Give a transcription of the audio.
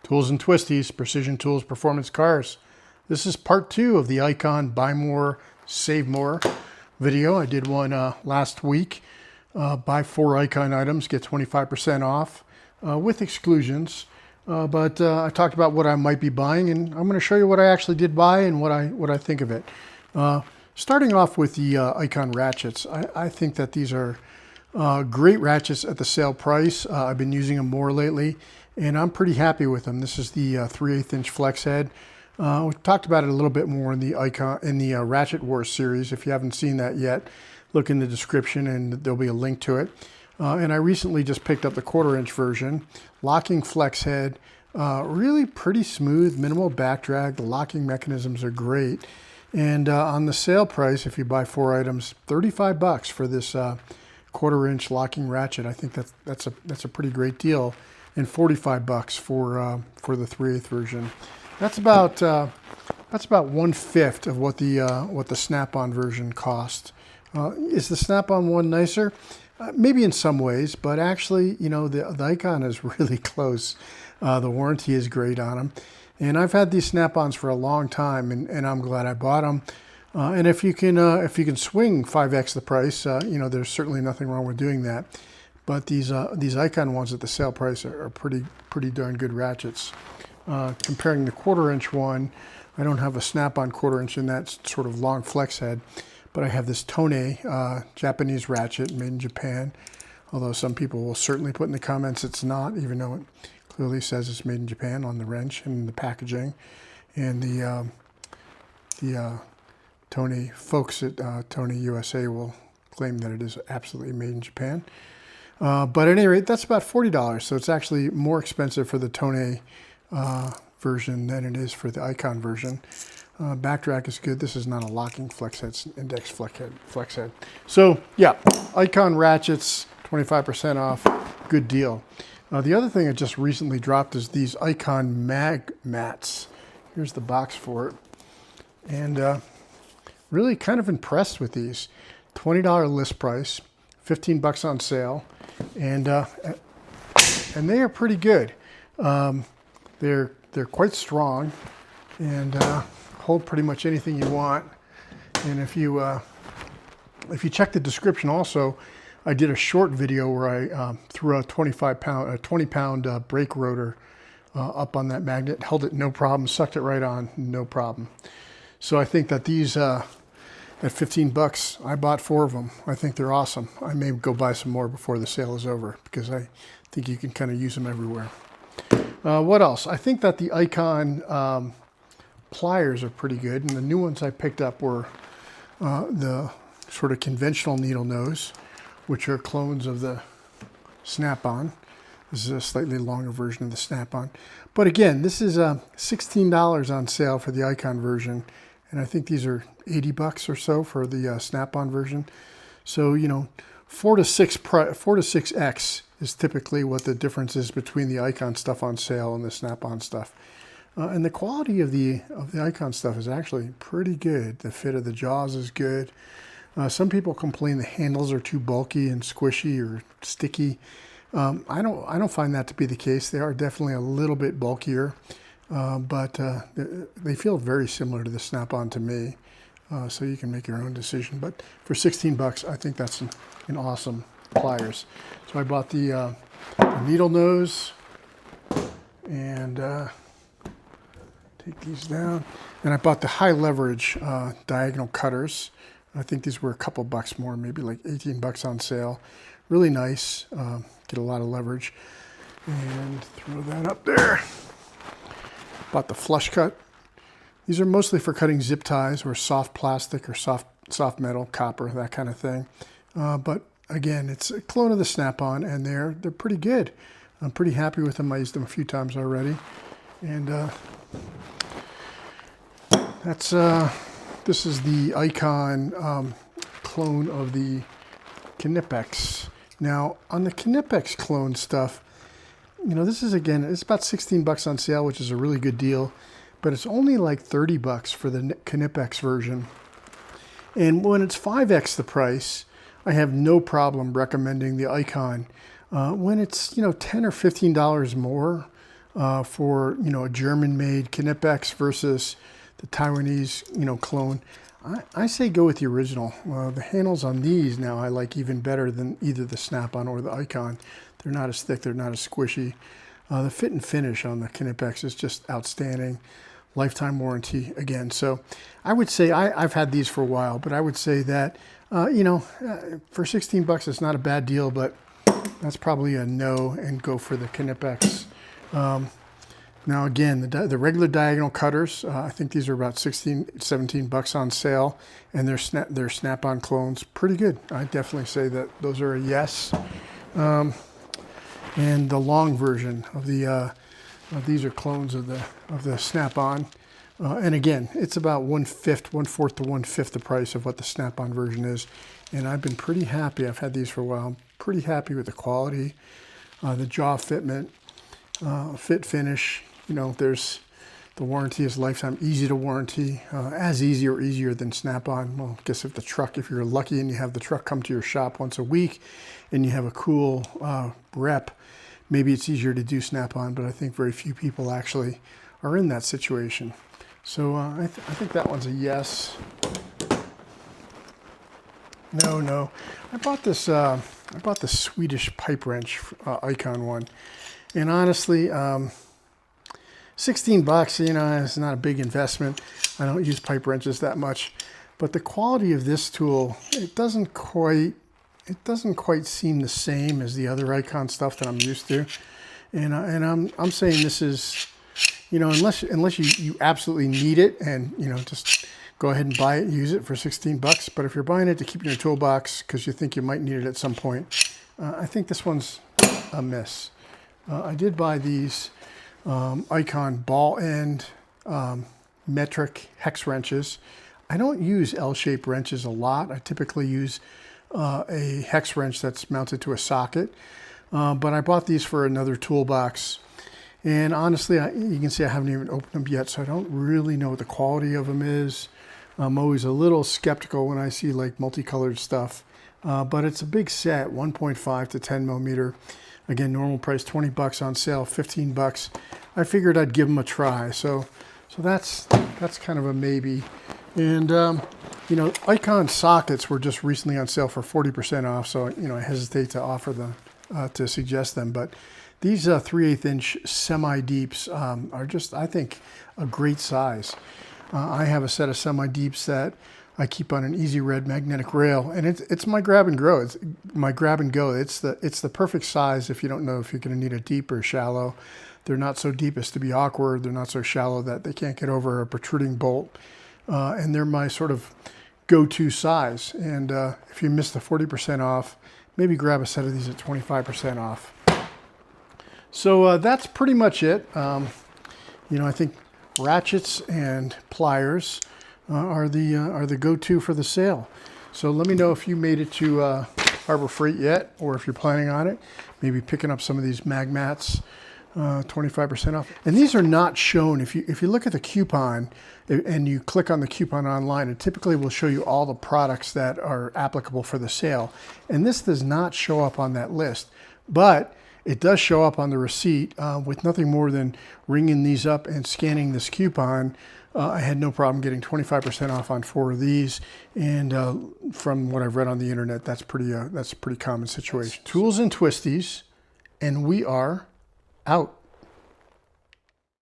Tools and Twisties, Precision Tools Performance Cars. This is part 2 of the Icon Buy More, Save More video. I did one last week. Buy 4 Icon items, get 25% off with exclusions. But I talked about what I might be buying, and I'm going to show you what I actually did buy and what I think of it. Starting off with the Icon Ratchets, I think that these are great ratchets at the sale price. I've been using them more lately, and I'm pretty happy with them. This is the 3/8 inch flex head. We talked about it a little bit more in the Ratchet Wars series. If you haven't seen that yet, look in the description and there'll be a link to it. And I recently just picked up the 1/4 inch version, locking flex head, really pretty smooth, minimal back drag. The locking mechanisms are great. And on the sale price, if you buy 4 items, $35 for this 1/4 inch locking ratchet. I think that's a pretty great deal, and $45 for the 3/8 version. That's about 1/5 of what the Snap-on version cost. Is the Snap-on one nicer? Maybe in some ways, but actually, you know, the Icon is really close. The warranty is great on them, and I've had these Snap-ons for a long time, and I'm glad I bought them. And if you can swing 5x the price, you know, there's certainly nothing wrong with doing that. But these Icon ones at the sale price are pretty darn good ratchets. Comparing the 1/4 inch one, I don't have a Snap-on 1/4 inch in that sort of long flex head, but I have this Tone Japanese ratchet made in Japan. Although some people will certainly put in the comments it's not, even though it clearly says it's made in Japan on the wrench and the packaging. And the Tone folks at Tone USA will claim that it is absolutely made in Japan. But at any rate, that's about $40. So it's actually more expensive for the Tone version than it is for the Icon version. Backdrag is good. This is not a locking flex head, it's an index flex head. So yeah, Icon ratchets, 25% off, good deal. The other thing I just recently dropped is these Icon mag mats. Here's the box for it. And really kind of impressed with these. $20 list price, $15 on sale, and they are pretty good. They're quite strong and hold pretty much anything you want. And if you check the description also, I did a short video where I threw a 20-pound brake rotor up on that magnet, held it no problem, sucked it right on, no problem. So I think that these at $15, I bought 4 of them. I think they're awesome. I may go buy some more before the sale is over because I think you can kind of use them everywhere. What else? I think that the Icon pliers are pretty good, and the new ones I picked up were the sort of conventional needle nose, which are clones of the Snap-on. This is a slightly longer version of the Snap-on. But again, this is $16 on sale for the Icon version, and I think these are $80 or so for the Snap-on version. So, you know, 4 to 6x is typically what the difference is between the Icon stuff on sale and the Snap-on stuff. And the quality of the Icon stuff is actually pretty good. The fit of the jaws is good. Some people complain the handles are too bulky and squishy or sticky. I don't find that to be the case. They are definitely a little bit bulkier, but they feel very similar to the Snap-on to me. So you can make your own decision. But for $16, I think that's an awesome pliers. So I bought the needle nose, and take these down. And I bought the high leverage diagonal cutters. I think these were a couple bucks more, maybe like $18 on sale. Really nice, get a lot of leverage. And throw that up there. Bought the flush cut. These are mostly for cutting zip ties or soft plastic or soft metal, copper, that kind of thing. But again, it's a clone of the Snap-on, and they're pretty good. I'm pretty happy with them. I used them a few times already. And this is the Icon clone of the Knipex. Now, on the Knipex clone stuff, you know, this is, again, it's about $16 on sale, which is a really good deal, but it's only like $30 for the Knipex version. And when it's 5x the price, I have no problem recommending the Icon. When it's, you know, $10 or $15 more, for, you know, a German-made Knipex versus the Taiwanese, you know, clone. I say go with the original. The handles on these now I like even better than either the Snap-on or the Icon. They're not as thick, they're not as squishy. The fit and finish on the Knipex is just outstanding. Lifetime warranty again. So I would say I've had these for a while, but I would say that, you know, for 16 bucks, it's not a bad deal, but that's probably a no, and go for the Knipex. Now again, the regular diagonal cutters, I think these are about 16, 17 bucks on sale, and they're Snap-on clones. Pretty good. I definitely say that those are a yes. And the long version of these are clones of the Snap-on. And again, it's about 1/4 to 1/5 the price of what the Snap-on version is. And I've been pretty happy. I've had these for a while. I'm pretty happy with the quality, the jaw fitment, fit finish. You know, there's the warranty is lifetime, easy to warranty, as easy or easier than Snap-on. Well, I guess if you're lucky and you have the truck come to your shop once a week and you have a cool rep, maybe it's easier to do Snap-on, but I think very few people actually are in that situation. So I think that one's a yes. No. I bought this Swedish pipe wrench Icon one, and honestly, 16 bucks, you know, it's not a big investment. I don't use pipe wrenches that much, but the quality of this tool, it doesn't quite seem the same as the other Icon stuff that I'm used to. And I'm saying this is, you know, unless you absolutely need it, and, you know, just go ahead and buy it and use it for 16 bucks. But if you're buying it to keep in your toolbox because you think you might need it at some point, I think this one's a miss. I did buy these Icon ball end metric hex wrenches. I don't use L-shaped wrenches a lot. I typically use a hex wrench that's mounted to a socket, but I bought these for another toolbox, and honestly, you can see I haven't even opened them yet, so I don't really know what the quality of them is. I'm always a little skeptical when I see like multicolored stuff, but it's a big set, 1.5 to 10 millimeter. Again, normal price 20 bucks, on sale 15 bucks. I figured I'd give them a try, so that's kind of a maybe. And you know, Icon sockets were just recently on sale for 40% off, so, you know, I hesitate to offer them, to suggest them. But these 3/8 inch semi-deeps are just, I think, a great size. I have a set of semi-deeps that I keep on an easy red magnetic rail, and it's my grab and go. It's my grab and go. It's the perfect size if you don't know if you're going to need a deep or shallow. They're not so deep as to be awkward. They're not so shallow that they can't get over a protruding bolt. And they're my sort of go-to size. And if you miss the 40% off, maybe grab a set of these at 25% off. So that's pretty much it. You know, I think Ratchets and Pliers are the go-to for the sale. So let me know if you made it to Harbor Freight yet, or if you're planning on it. Maybe picking up some of these mag mats, 25% off. And these are not shown. If you look at the coupon and you click on the coupon online, it typically will show you all the products that are applicable for the sale. And this does not show up on that list, but it does show up on the receipt. With nothing more than ringing these up and scanning this coupon, I had no problem getting 25% off on 4 of these. And from what I've read on the internet, that's a pretty common situation. Tools and Twisties, and we are out.